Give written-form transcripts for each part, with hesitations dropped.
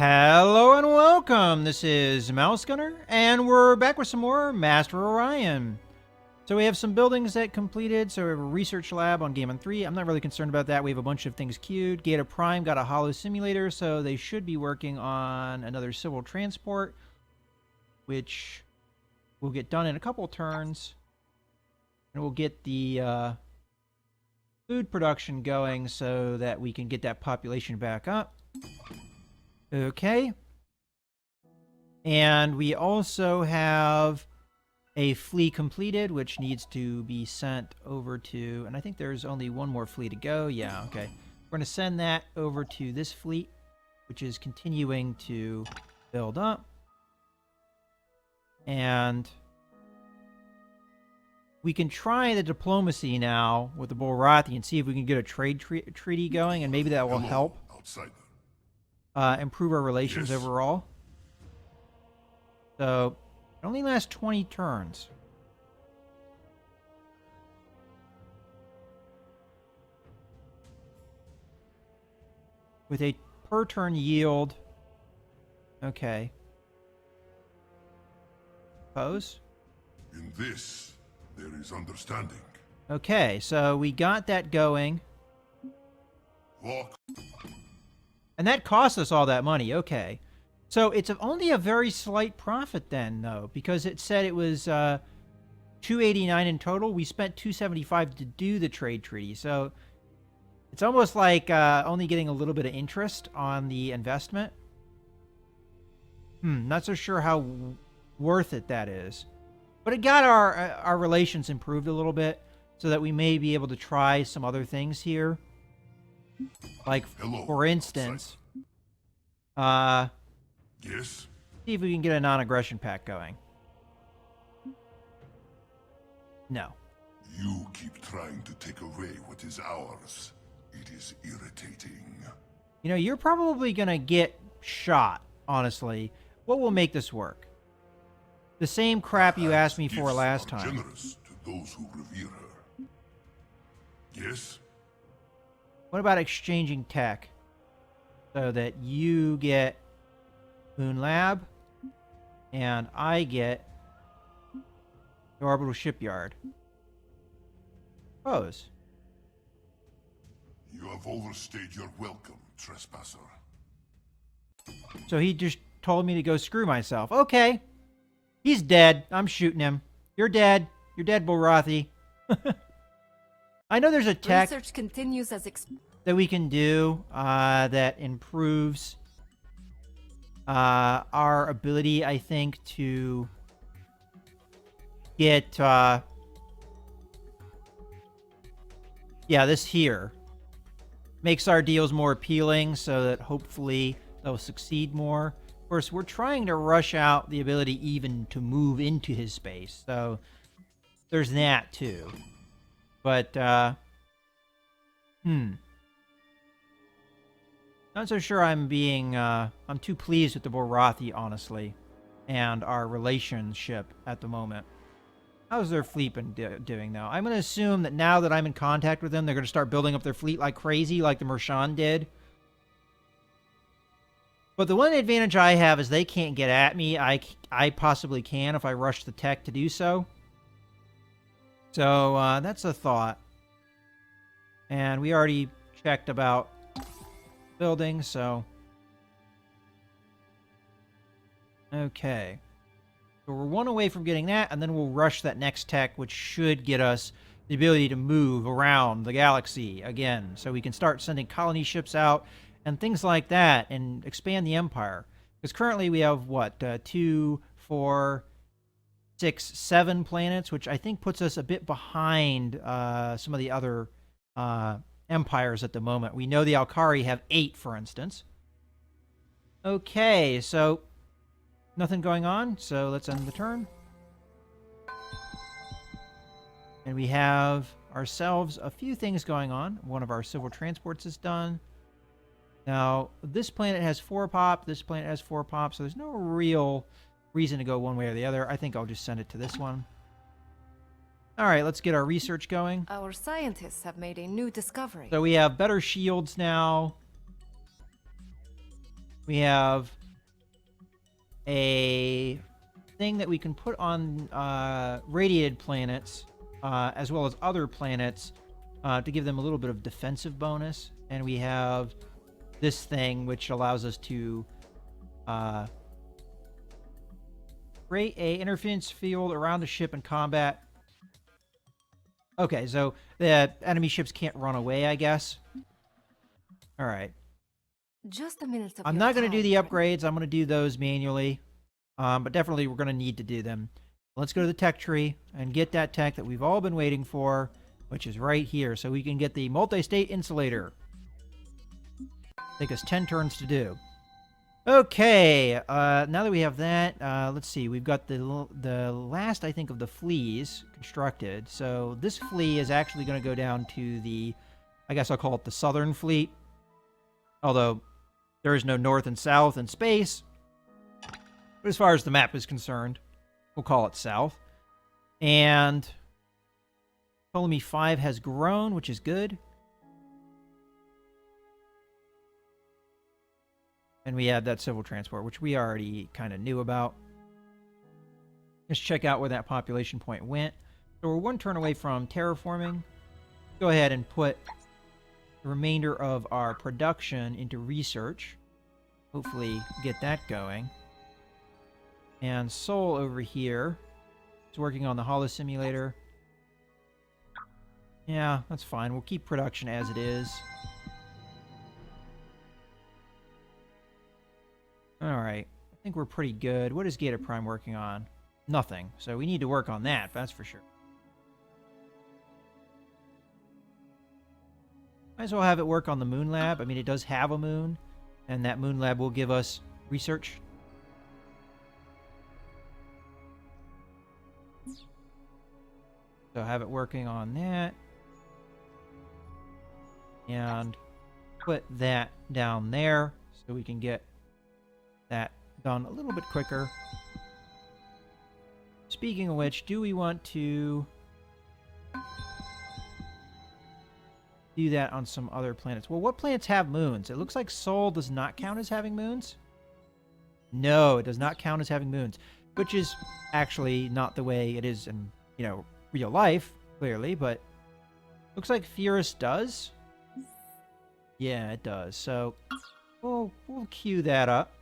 Hello and welcome. This is Mouse Gunner, and we're back with some more Master of Orion. So we have some buildings that completed. So we have a research lab on Game 3. I'm not really concerned about that. We have a bunch of things queued. Gate of Prime got a holo simulator, so they should be working on another civil transport, which will get done in a couple turns. And we'll get the food production going so that we can get that population back up. Okay. And we also have a fleet completed, which needs to be sent over to... And I think there's only one more fleet to go. Yeah, okay. We're going to send that over to this fleet, which is continuing to build up. And we can try the diplomacy now with the Bulrathi and see if we can get a trade treaty going, and maybe that will help. Improve our relations overall. So, it only lasts 20 turns. With a per turn yield. Okay. Pose. In this, there is understanding. Okay, so we got that going. Walk. And that cost us all that money. Okay. So it's only a very slight profit then, though, because it said it was $289 in total. We spent $275 to do the trade treaty. So it's almost like only getting a little bit of interest on the investment. Not so sure how worth it that is. But it got our relations improved a little bit so that we may be able to try some other things here. Like, for instance, yes. See if we can get a non-aggression pact going. No. You keep trying to take away what is ours. It is irritating. You know, you're probably gonna get shot, honestly. What will make this work? The same crap you asked me for last time. Generous to those who revere her. Yes? What about exchanging tech? So that you get Moon Lab, and I get the Orbital Shipyard. Pose. You have overstayed your welcome, trespasser. So he just told me to go screw myself. Okay. He's dead. I'm shooting him. You're dead. You're dead, Bulrathi. I know there's a tech Research continues as that we can do that improves our ability, I think, to get this here makes our deals more appealing so that hopefully they'll succeed more. Of course, we're trying to rush out the ability even to move into his space, so there's that too. But not so sure I'm being, I'm too pleased with the Bulrathi, honestly, and our relationship at the moment. How's their fleet been doing, though? I'm going to assume that now that I'm in contact with them, they're going to start building up their fleet like crazy, like the Mershan did. But the one advantage I have is they can't get at me. I possibly can if I rush the tech to do so. So, that's a thought. And we already checked about building, so okay, so we're one away from getting that, and then we'll rush that next tech, which should get us the ability to move around the galaxy again, so we can start sending colony ships out and things like that and expand the empire, because currently we have what 2, 4, 6, 7 planets, which I think puts us a bit behind some of the other empires at the moment. We know the Alkari have 8, for instance. Okay, so nothing going on, so let's end the turn. And we have ourselves a few things going on. One of our civil transports is done. Now, this planet has 4 pop, this planet has 4 pop, so there's no real reason to go one way or the other. I think I'll just send it to this one. All right, let's get our research going. Our scientists have made a new discovery. So we have better shields now. We have a thing that we can put on radiated planets, as well as other planets, to give them a little bit of defensive bonus. And we have this thing which allows us to create a interference field around the ship in combat. Okay, so the enemy ships can't run away, I guess. All right. Just a minute of I'm your not going to do time, the friend. upgrades. I'm going to do those manually. But definitely we're going to need to do them. Let's go to the tech tree and get that tech that we've all been waiting for, which is right here. So we can get the multi-state insulator. Take us 10 turns to do. Okay, now that we have that, let's see. We've got the last, I think, of the fleas constructed. So this flea is actually going to go down to the, I guess I'll call it the southern fleet. Although there is no north and south in space. But as far as the map is concerned, we'll call it south. And Ptolemy 5 has grown, which is good. And we have that civil transport, which we already kind of knew about. Let's check out where that population point went. So we're one turn away from terraforming. Go ahead and put the remainder of our production into research. Hopefully get that going. And Sol over here is working on the holo simulator. Yeah, that's fine. We'll keep production as it is. Alright. I think we're pretty good. What is Gata Prime working on? Nothing. So we need to work on that, that's for sure. Might as well have it work on the moon lab. I mean, it does have a moon. And that moon lab will give us research. So have it working on that. And put that down there so we can get that done a little bit quicker. Speaking of which, do we want to do that on some other planets? Well, what planets have moons? It looks like Sol does not count as having moons. No, it does not count as having moons, which is actually not the way it is in, real life, clearly, but looks like Furus does. Yeah, it does. So we'll queue that up.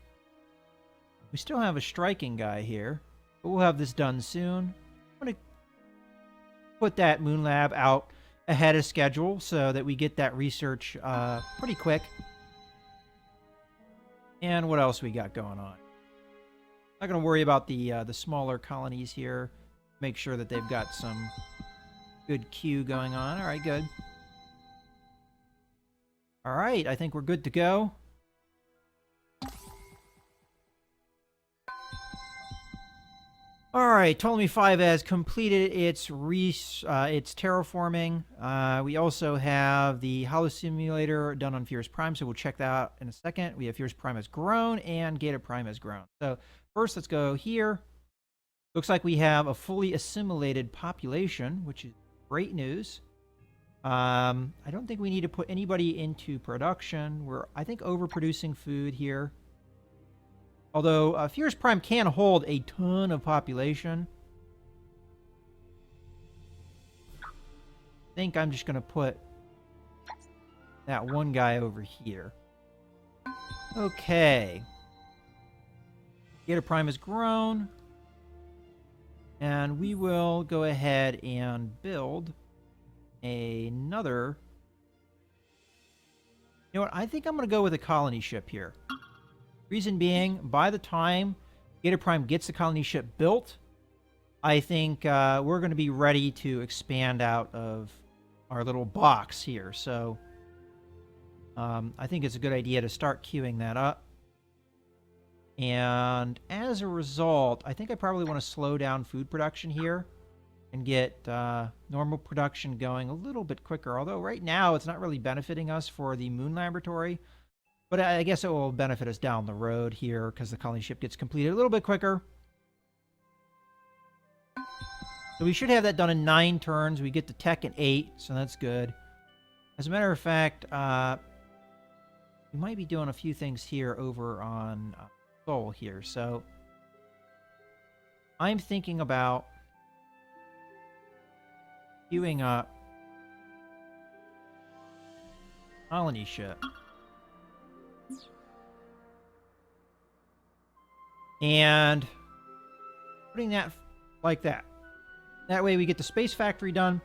We still have a striking guy here, but we'll have this done soon. I'm going to put that moon lab out ahead of schedule so that we get that research pretty quick. And what else we got going on? Not going to worry about the smaller colonies here. Make sure that they've got some good queue going on. All right, good. All right, I think we're good to go. All right, Ptolemy 5 has completed its terraforming. We also have the holo simulator done on Fierce Prime, so we'll check that out in a second. We have Fierce Prime has grown and Gata Prime has grown. So first, let's go here. Looks like we have a fully assimilated population, which is great news. I don't think we need to put anybody into production. We're, I think, overproducing food here. Although Fierce Prime can hold a ton of population. I think I'm just going to put that one guy over here. Okay. Gata Prime has grown. And we will go ahead and build another... You know what? I think I'm going to go with a colony ship here. Reason being, by the time Gata Prime gets the colony ship built, I think we're going to be ready to expand out of our little box here. So I think it's a good idea to start queuing that up. And as a result, I think I probably want to slow down food production here and get normal production going a little bit quicker. Although right now it's not really benefiting us for the moon laboratory. But I guess it will benefit us down the road here because the colony ship gets completed a little bit quicker. So we should have that done in 9 turns. We get the tech in 8, so that's good. As a matter of fact, we might be doing a few things here over on Sol here. So I'm thinking about queuing up colony ship. And putting that like that. That way we get the space factory done.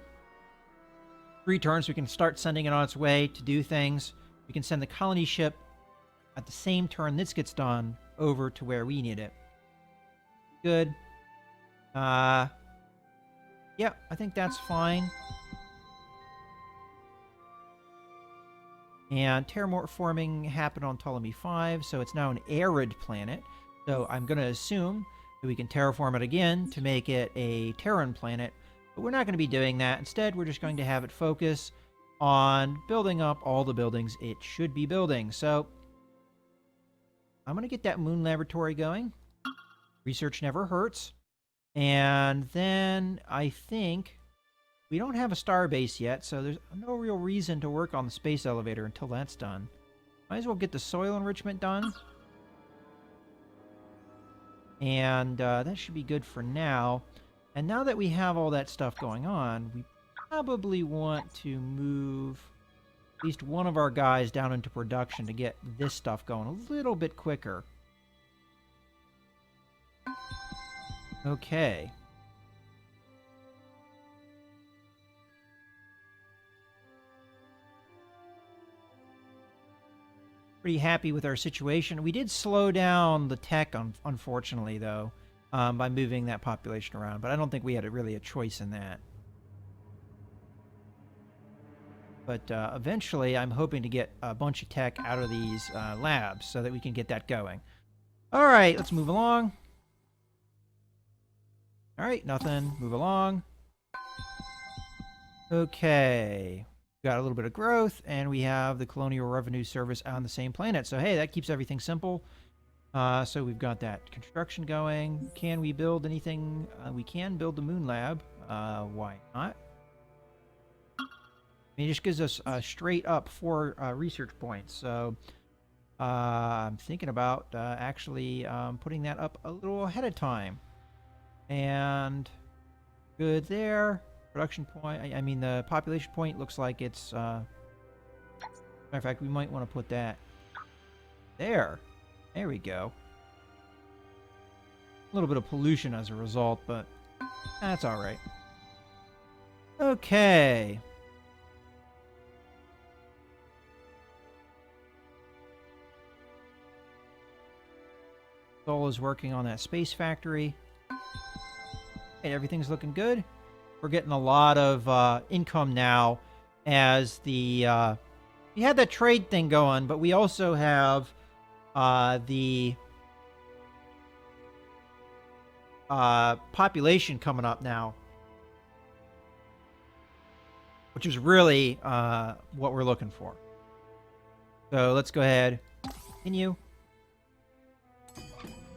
3 turns, we can start sending it on its way to do things. We can send the colony ship at the same turn this gets done over to where we need it. Good. Yeah, I think that's fine. And terraforming happened on Ptolemy 5, so it's now an arid planet. So I'm going to assume that we can terraform it again to make it a Terran planet. But we're not going to be doing that. Instead, we're just going to have it focus on building up all the buildings it should be building. So I'm going to get that moon laboratory going. Research never hurts. And then I think we don't have a star base yet, so there's no real reason to work on the space elevator until that's done. Might as well get the soil enrichment done. And that should be good for now. And now that we have all that stuff going on, we probably want to move at least one of our guys down into production to get this stuff going a little bit quicker. Okay. Pretty happy with our situation. We did slow down the tech, unfortunately, though, by moving that population around. But I don't think we had really a choice in that. But eventually, I'm hoping to get a bunch of tech out of these labs so that we can get that going. All right, let's move along. All right, nothing. Move along. Okay. Got a little bit of growth, and we have the Colonial Revenue Service on the same planet. So, hey, that keeps everything simple. So we've got that construction going. Can we build anything? We can build the Moon Lab. Why not? I mean, it just gives us straight up 4 research points. So I'm thinking about actually putting that up a little ahead of time. And good there. Production point, I mean, the population point looks like it's, matter of fact, we might want to put that there. There we go. A little bit of pollution as a result, but that's all right. Okay. Sol is working on that space factory. Hey, everything's looking good. We're getting a lot of income now as the... we had that trade thing going, but we also have the population coming up now, which is really what we're looking for. So let's go ahead. Continue.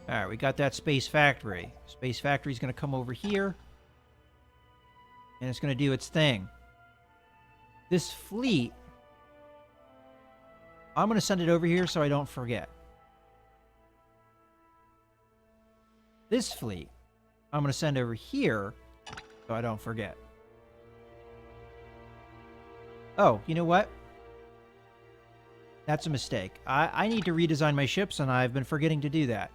All right, we got that space factory. Space factory is going to come over here. And it's going to do its thing. This fleet, I'm going to send it over here so I don't forget. This fleet, I'm going to send over here so I don't forget. Oh, you know what? That's a mistake. I need to redesign my ships, and I've been forgetting to do that.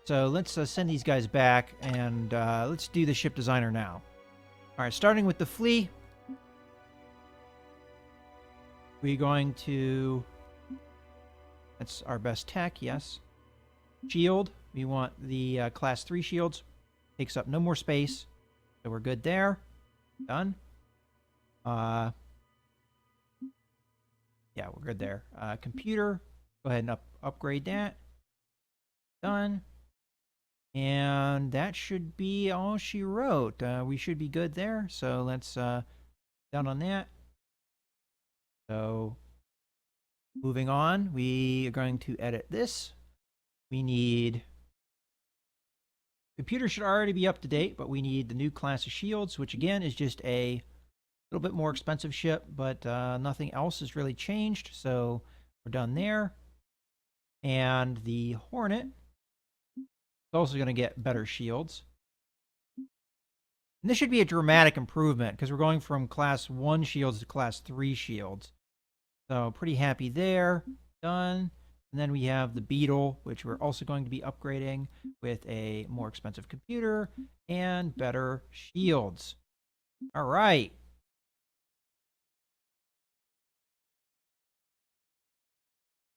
So let's send these guys back, and let's do the ship designer now. All right, starting with the flea, we're going to, that's our best tech, yes. Shield, we want the class 3 shields. Takes up no more space, so we're good there. Done. Yeah, we're good there. Computer, go ahead and upgrade that. Done. And that should be all she wrote. We should be good there. So let's done on that. So moving on, we are going to edit this. We need... Computer should already be up to date, but we need the new class of shields, which again is just a little bit more expensive ship, but nothing else has really changed. So We're done there. And the Hornet is also going to get better shields. And this should be a dramatic improvement because we're going from class 1 shields to class 3 shields. So pretty happy there. Done. And then we have the Beetle, which we're also going to be upgrading with a more expensive computer and better shields. All right.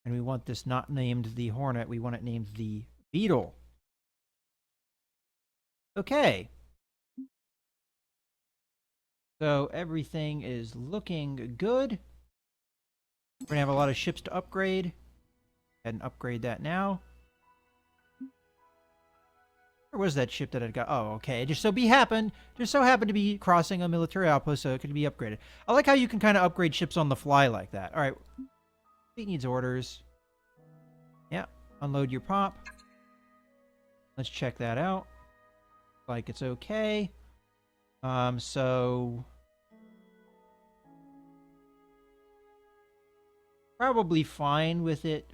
And we want this not named the Hornet. We want it named the Beetle. Okay. So everything is looking good. We're going to have a lot of ships to upgrade. Go ahead and upgrade that now. Where was that ship that I got? Oh, okay. It just so happened to be crossing a military outpost, so it could be upgraded. I like how you can kind of upgrade ships on the fly like that. All right. Fleet needs orders. Yeah. Unload your pop. Let's check that out. Like it's okay. So probably fine with it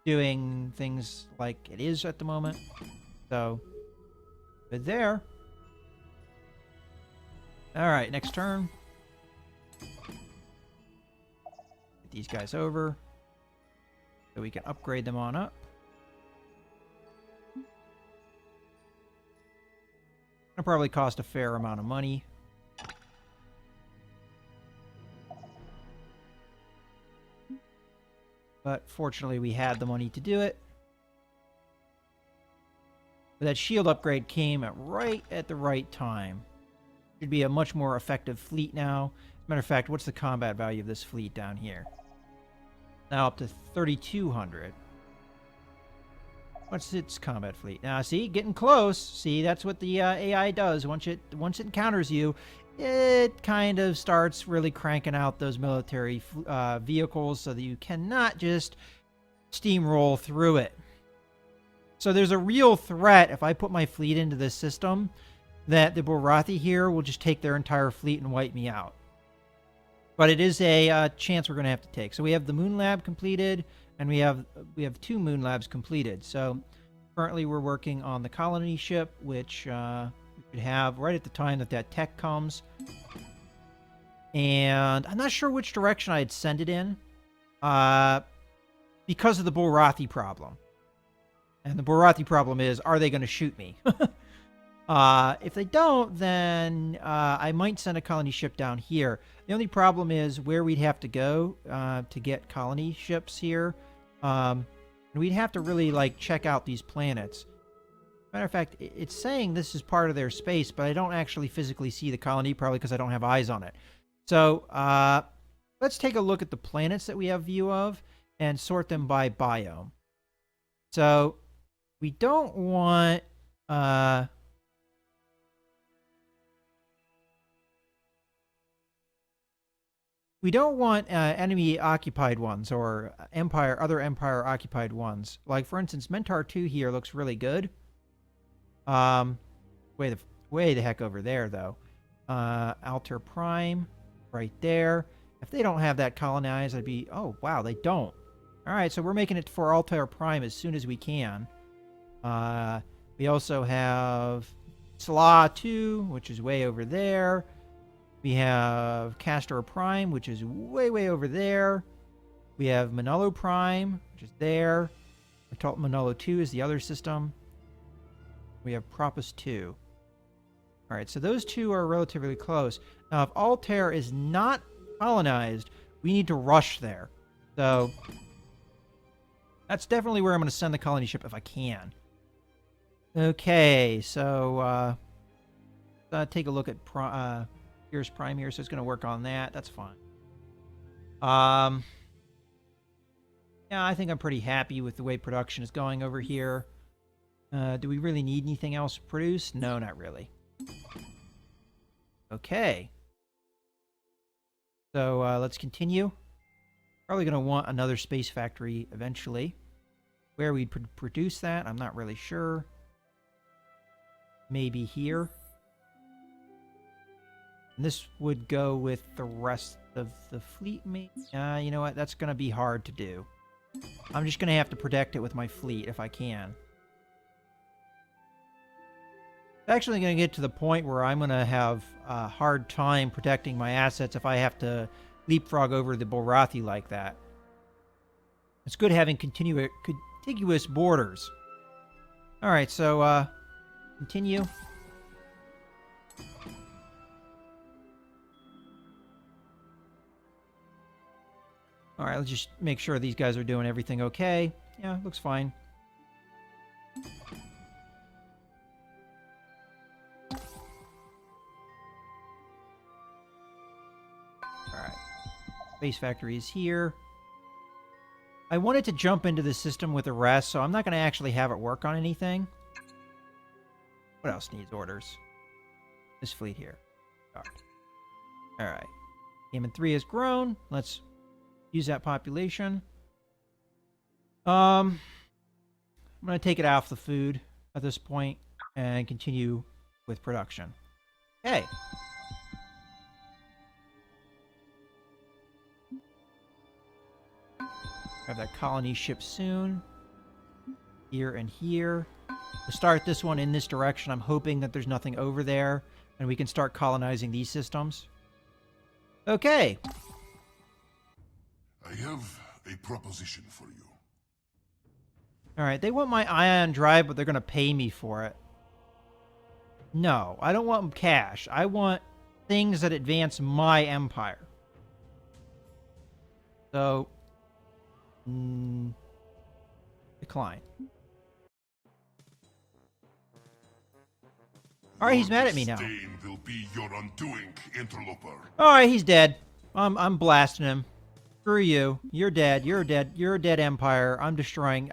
doing things like it is at the moment. So good there. All right, next turn. Get these guys over so we can upgrade them on up. It'll probably cost a fair amount of money. But fortunately, we had the money to do it. But that shield upgrade came right at the right time. Should be a much more effective fleet now. As a matter of fact, what's the combat value of this fleet down here? Now up to 3,200. What's its combat fleet? Now, see, getting close. See, that's what the AI does. Once it encounters you, it kind of starts really cranking out those military vehicles so that you cannot just steamroll through it. So there's a real threat if I put my fleet into this system that the Borathi here will just take their entire fleet and wipe me out. But it is a chance we're going to have to take. So we have the Moon Lab completed, and we have 2 Moon Labs completed. So currently we're working on the colony ship, which we should have right at the time that tech comes. And I'm not sure which direction I'd send it in because of the Borathi problem. And the Borathi problem is, are they going to shoot me? If they don't, then I might send a colony ship down here. The only problem is where we'd have to go to get colony ships here. And we'd have to really check out these planets. Matter of fact, it's saying this is part of their space, but I don't actually physically see the colony, probably because I don't have eyes on it. So let's take a look at the planets that we have view of and sort them by biome. So we don't want enemy-occupied ones or other Empire-occupied ones. Like, for instance, Mentar 2 here looks really good. Way the heck over there, though. Altair Prime, right there. If they don't have that colonized, I'd be... Oh, wow, they don't. All right, so we're making it for Altair Prime as soon as we can. We also have Sla 2, which is way over there. We have Castor Prime, which is way over there. We have Manolo Prime, which is there. Manolo 2 is the other system. We have Propus 2. All right, so those two are relatively close. Now, if Altair is not colonized, we need to rush there. So that's definitely where I'm going to send the colony ship if I can. Okay, so take a look at Here's Prime here, so it's going to work on that. That's fine. Yeah, I think I'm pretty happy with the way production is going over here. Do we really need anything else produced? No, not really. Okay. So let's continue. Probably going to want another space factory eventually. Where we'd produce that, I'm not really sure. Maybe here. And this would go with the rest of the fleet, maybe? You know what? That's going to be hard to do. I'm just going to have to protect it with my fleet if I can. It's actually going to get to the point where I'm going to have a hard time protecting my assets if I have to leapfrog over the Borathi like that. It's good having contiguous borders. Alright, so, continue. Alright, let's just make sure these guys are doing everything okay. Yeah, looks fine. Alright. Base factory is here. I wanted to jump into the system with the rest, so I'm not going to actually have it work on anything. What else needs orders? This fleet here. Alright. Game 3 has grown. Let's use that population. I'm going to take it off the food at this point and continue with production. Okay. Have that colony ship soon. Here and here. We'll start this one in this direction. I'm hoping that there's nothing over there and we can start colonizing these systems. Okay. I have a proposition for you. Alright, they want my ion drive, but they're going to pay me for it. No, I don't want cash. I want things that advance my empire. So, decline. Alright, he's mad at me now. Stain will be your undoing, interloper. Alright, he's dead. I'm blasting him. Screw you. You're dead. You're dead. You're a dead empire. I'm destroying.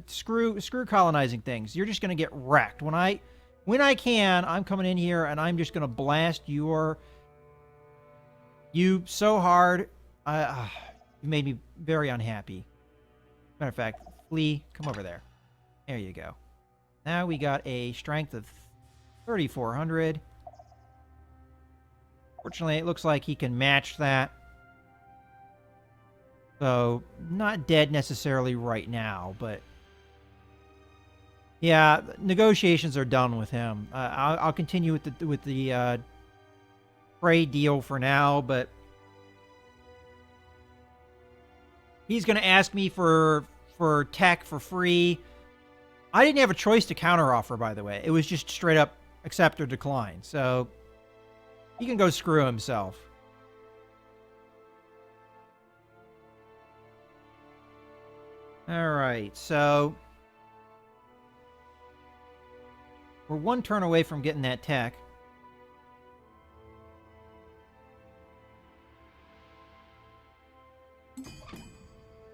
Screw colonizing things. You're just gonna get wrecked. When I can, I'm coming in here and I'm just gonna blast you so hard. You made me very unhappy. Matter of fact, flee. Come over there. There you go. Now we got a strength of 3,400. Fortunately, it looks like he can match that. So, not dead necessarily right now, but yeah, negotiations are done with him. I'll continue with the trade deal for now, but he's going to ask me for tech for free. I didn't have a choice to counteroffer, by the way. It was just straight up accept or decline. So he can go screw himself. All right, so we're one turn away from getting that tech. I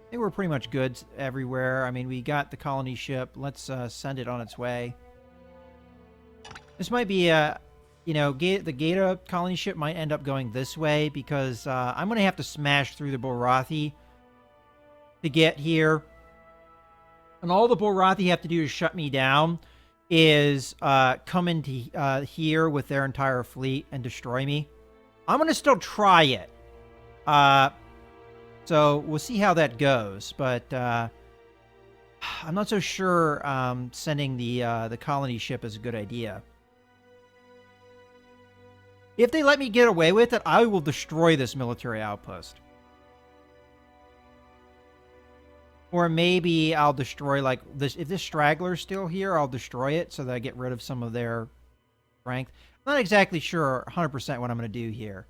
think we're pretty much good everywhere. I mean, we got the colony ship. Let's send it on its way. This might be the Geta colony ship might end up going this way because I'm going to have to smash through the Borathi to get here. And all the Borathi have to do to shut me down is come into here with their entire fleet and destroy me. I'm going to still try it. So we'll see how that goes. But I'm not so sure sending the colony ship is a good idea. If they let me get away with it, I will destroy this military outpost. Or maybe I'll destroy, like, this. If this straggler's still here, I'll destroy it so that I get rid of some of their strength. I'm not exactly sure 100% what I'm going to do here.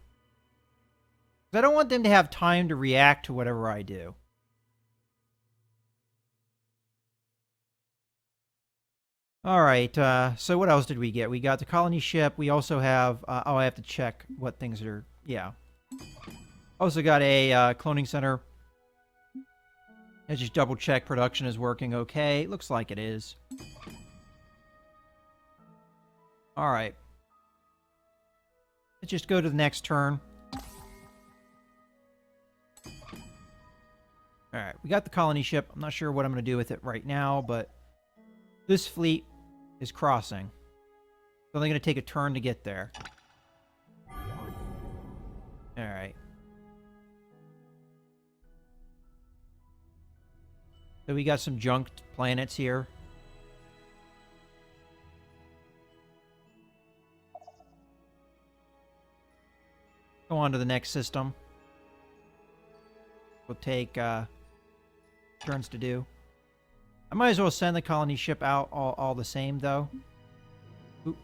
I don't want them to have time to react to whatever I do. Alright, so what else did we get? We got the colony ship. We also have... I have to check what things are... Yeah. Also got a cloning center. Let's just double check production is working okay. Looks like it is. Alright. Let's just go to the next turn. Alright, we got the colony ship. I'm not sure what I'm going to do with it right now, but this fleet is crossing. So they're going to take a turn to get there. All right. So we got some junked planets here. Go on to the next system. We'll take turns to do. I might as well send the colony ship out all the same, though. Oop.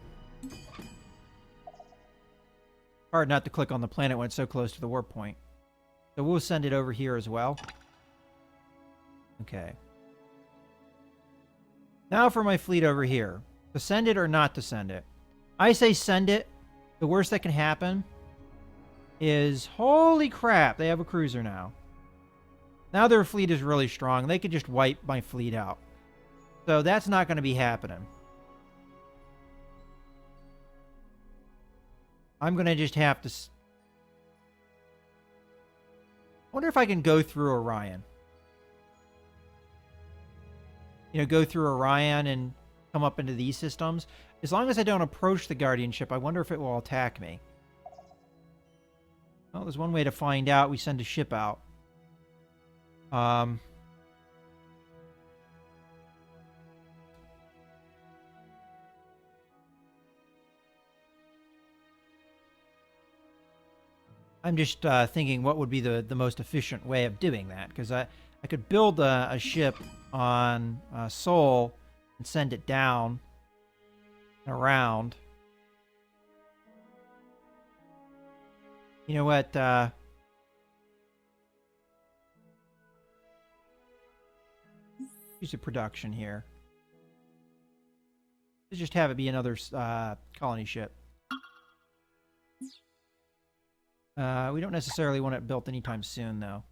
Hard not to click on the planet when it's so close to the warp point. So we'll send it over here as well. Okay. Now for my fleet over here. To send it or not to send it. I say send it. The worst that can happen is, holy crap, they have a cruiser now. Now their fleet is really strong. They could just wipe my fleet out. So that's not going to be happening. I'm going to just have to... I wonder if I can go through Orion. You know, go through Orion and come up into these systems. As long as I don't approach the Guardian ship, I wonder if it will attack me. Well, there's one way to find out. We send a ship out. I'm just thinking what would be the most efficient way of doing that, because I could build a ship on Sol and send it down and around. You know what? Use a production here. Let's just have it be another colony ship. We don't necessarily want it built anytime soon, though.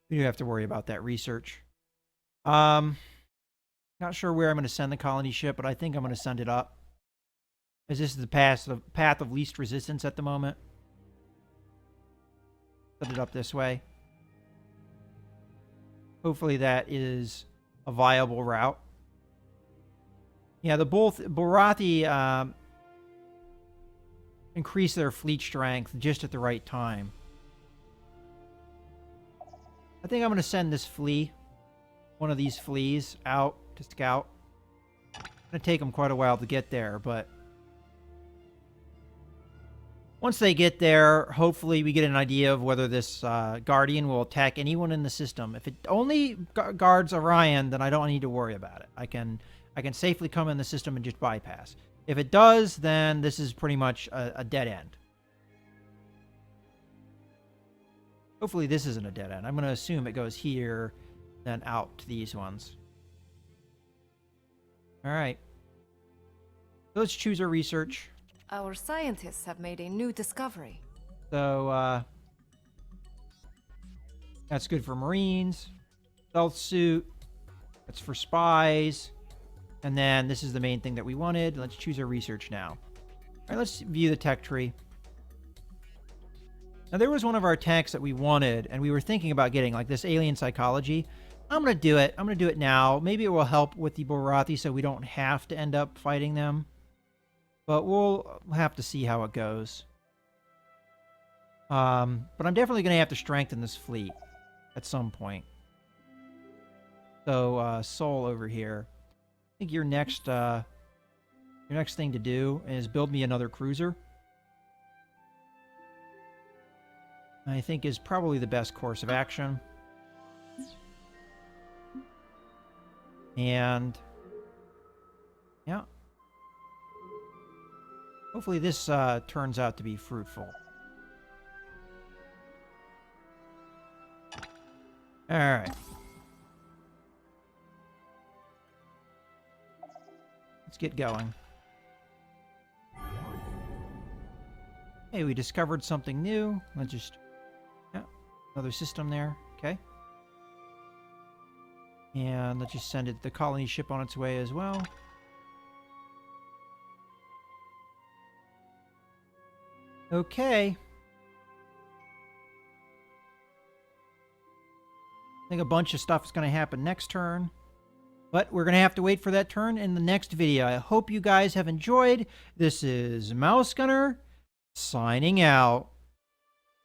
We do have to worry about that research. Not sure where I'm going to send the colony ship, but I think I'm going to send it up. As this is the path of least resistance at the moment. Set it up this way. Hopefully that is a viable route. Yeah, the both Barathi increase their fleet strength just at the right time. I think I'm going to send this flea, one of these fleas, out to scout. It's going to take them quite a while to get there, but once they get there, hopefully we get an idea of whether this Guardian will attack anyone in the system. If it only guards Orion, then I don't need to worry about it. I can safely come in the system and just bypass. If it does, then this is pretty much a dead end. Hopefully this isn't a dead end. I'm going to assume it goes here, then out to these ones. All right. So let's choose our research. Our scientists have made a new discovery. So, that's good for Marines. Stealth suit. That's for spies. And then this is the main thing that we wanted. Let's choose our research now. All right, let's view the tech tree. Now, there was one of our techs that we wanted, and we were thinking about getting, like, this alien psychology. I'm going to do it. I'm going to do it now. Maybe it will help with the Barathi so we don't have to end up fighting them. But we'll have to see how it goes. But I'm definitely going to have to strengthen this fleet at some point. So, Sol over here. I think your next thing to do is build me another cruiser. I think is probably the best course of action. And yeah. Hopefully this turns out to be fruitful. All right. Let's get going. Hey, we discovered something new. Let's just... Yeah, another system there. Okay. And let's just send the colony ship on its way as well. Okay. I think a bunch of stuff is going to happen next turn. But we're going to have to wait for that turn in the next video. I hope you guys have enjoyed. This is Mouse Gunner signing out.